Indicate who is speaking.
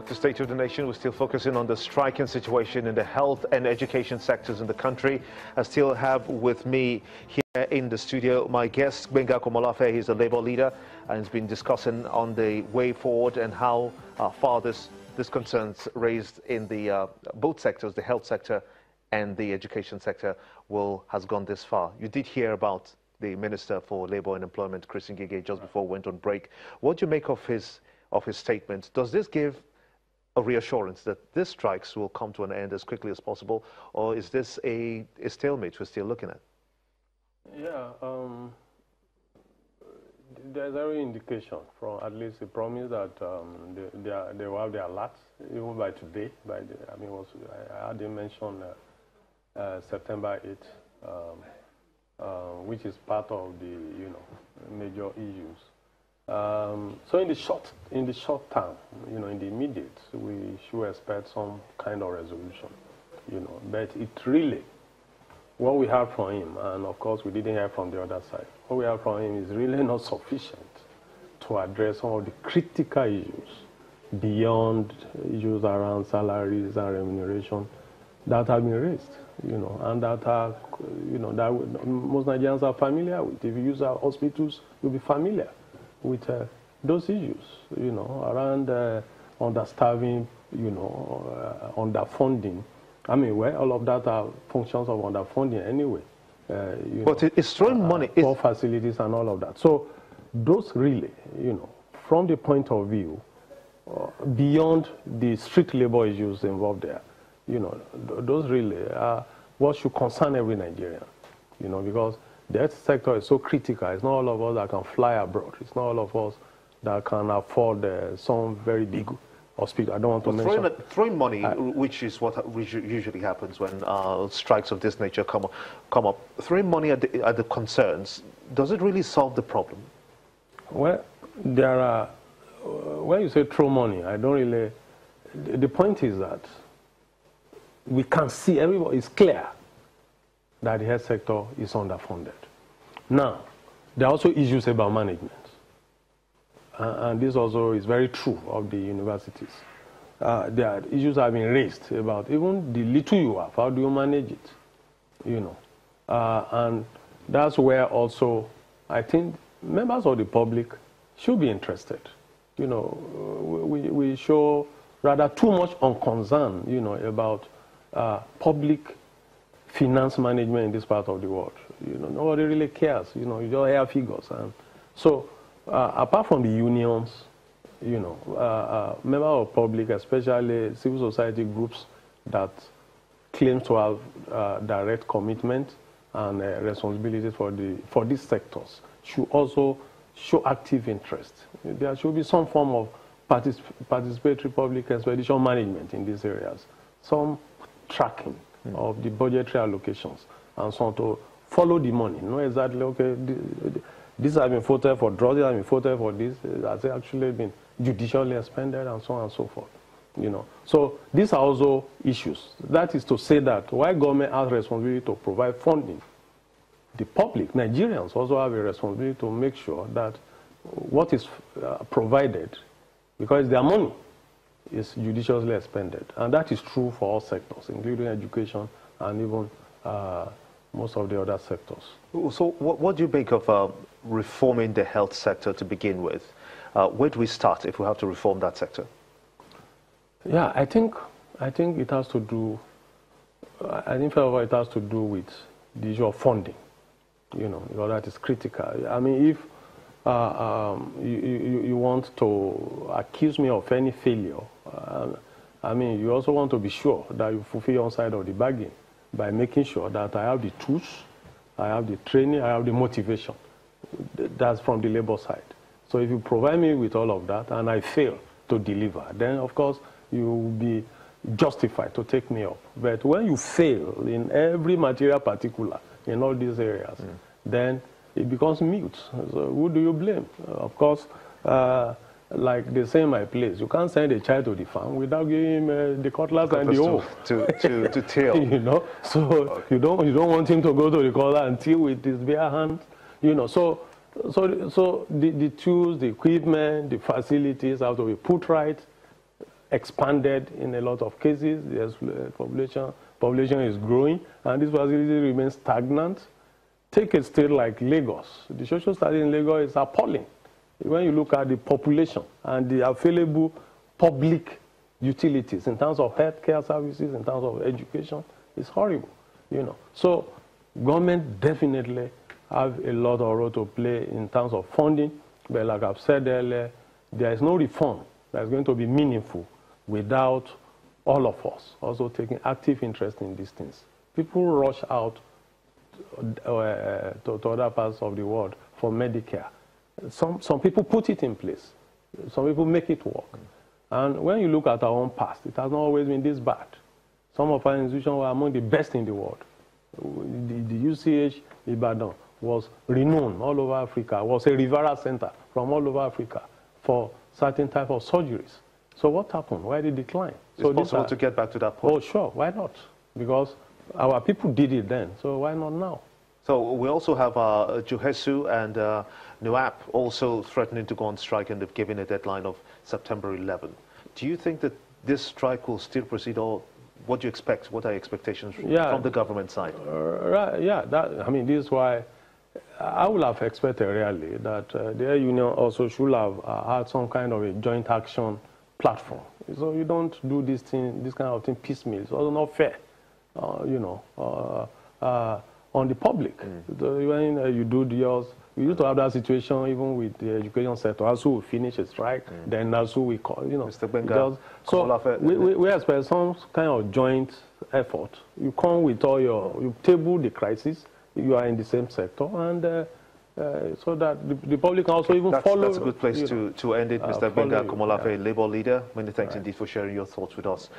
Speaker 1: back to State of the Nation. We're still focusing on the striking situation in the health and education sectors in the country. I still have with me here in the studio my guest, Gbenga Komolafe. He's a Labour leader and has been discussing on the way forward and how far this concerns raised in the both sectors, the health sector and the education sector, has gone this far. You did hear about the Minister for Labour and Employment, Chris Ngige, just before we went on break. What do you make of his statement? Does this give a reassurance that these strikes will come to an end as quickly as possible, or is this a stalemate we're still looking at?
Speaker 2: Yeah, there's every indication from at least the promise that they will have their alerts even by today. I had him mention September 8th, which is part of the major issues. So in the short term, in the immediate, we should expect some kind of resolution, But it really, what we have from him, and of course we didn't hear from the other side, what we have from him is really not sufficient to address some of the critical issues beyond issues around salaries and remuneration that have been raised, and that are, that most Nigerians are familiar with. If you use our hospitals, you'll be familiar with those issues, around understaffing, underfunding. I mean, all of that are functions of underfunding anyway.
Speaker 1: But it's throwing money.
Speaker 2: For facilities and all of that. So those really, from the point of view, beyond the strict labor issues involved there, those really are what should concern every Nigerian, because the health sector is so critical. It's not all of us that can fly abroad. It's not all of us that can afford some very big hospital. I don't want to mention.
Speaker 1: Throwing money, which is what usually happens when strikes of this nature come up. Throwing money at the concerns, does it really solve the problem?
Speaker 2: Well, there are, when you say throw money, I don't really, the point is that we can see, everybody is clear that the health sector is underfunded. Now, there are also issues about management. And this also is very true of the universities. There are issues have been raised about even the little you have, how do you manage it? And that's where also I think members of the public should be interested. We show rather too much unconcern, about public finance management in this part of the world. Nobody really cares. You just hear figures. And so, apart from the unions, members of public, especially civil society groups that claim to have direct commitment and responsibilities for these sectors, should also show active interest. There should be some form of participatory public expedition management in these areas, some tracking of the budgetary allocations, and so on, to follow the money. Know exactly, okay, this has been voted for drugs, this has been voted for this, has actually been judicially expended, and so on and so forth. So these are also issues. That is to say that while government has responsibility to provide funding, the public, Nigerians, also have a responsibility to make sure that what is provided, because their money, is judiciously expended. And that is true for all sectors, including education and even most of the other sectors.
Speaker 1: So what do you make of reforming the health sector to begin with? Where do we start if we have to reform that sector?
Speaker 2: Yeah, I think it has to do, first of all, it has to do with the issue of funding, because that is critical. I mean, if you want to accuse me of any failure, you also want to be sure that you fulfill your side of the bargain by making sure that I have the tools, I have the training, I have the motivation. That's from the labor side. So if you provide me with all of that and I fail to deliver, then of course you will be justified to take me up. But when you fail in every material particular in all these areas, then it becomes mute. So who do you blame? Of course, like they say in my place, you can't send a child to the farm without giving him the cutlass and the hoe
Speaker 1: to till.
Speaker 2: So okay. you don't want him to go to the cutlass and till with his bare hands. So the tools, the equipment, the facilities have to be put right. expanded in a lot of cases. The population is growing, and this facility remains stagnant. Take a state like Lagos. The social study in Lagos is appalling. When you look at the population and the available public utilities in terms of healthcare services, in terms of education, it's horrible, you know. So government definitely have a lot of role to play in terms of funding, but like I've said earlier, there is no reform that's going to be meaningful without all of us also taking active interest in these things. People rush out to other parts of the world for Medicare. Some people put it in place. Some people make it work. And when you look at our own past, it has not always been this bad. Some of our institutions were among the best in the world. The UCH Ibadan was renowned all over Africa, was a referral center from all over Africa for certain type of surgeries. So what happened? Why did it decline?
Speaker 1: It's possible to get back to that point.
Speaker 2: Oh, sure. Why not? Because our people did it then, so why not now?
Speaker 1: So we also have Juhesu and NUAP also threatening to go on strike, and they've given a deadline of September 11. Do you think that this strike will still proceed, or what do you expect? What are your expectations from the government side?
Speaker 2: Right, yeah, I mean, this is why I would have expected really that the Air Union also should have had some kind of a joint action platform. So you don't do this kind of thing piecemeal. It's also not fair, you know, on the public. When you do yours, we used to have that situation even with the education sector. Also, we finish a strike, then also we call, you know.
Speaker 1: Mr. Benga,
Speaker 2: so we expect some kind of joint effort. You come with all you table the crisis, you are in the same sector, and so that the public can also even follow.
Speaker 1: That's a good place to end it. Mr. Benga Komolafe, Labour leader, many thanks indeed for sharing your thoughts with us.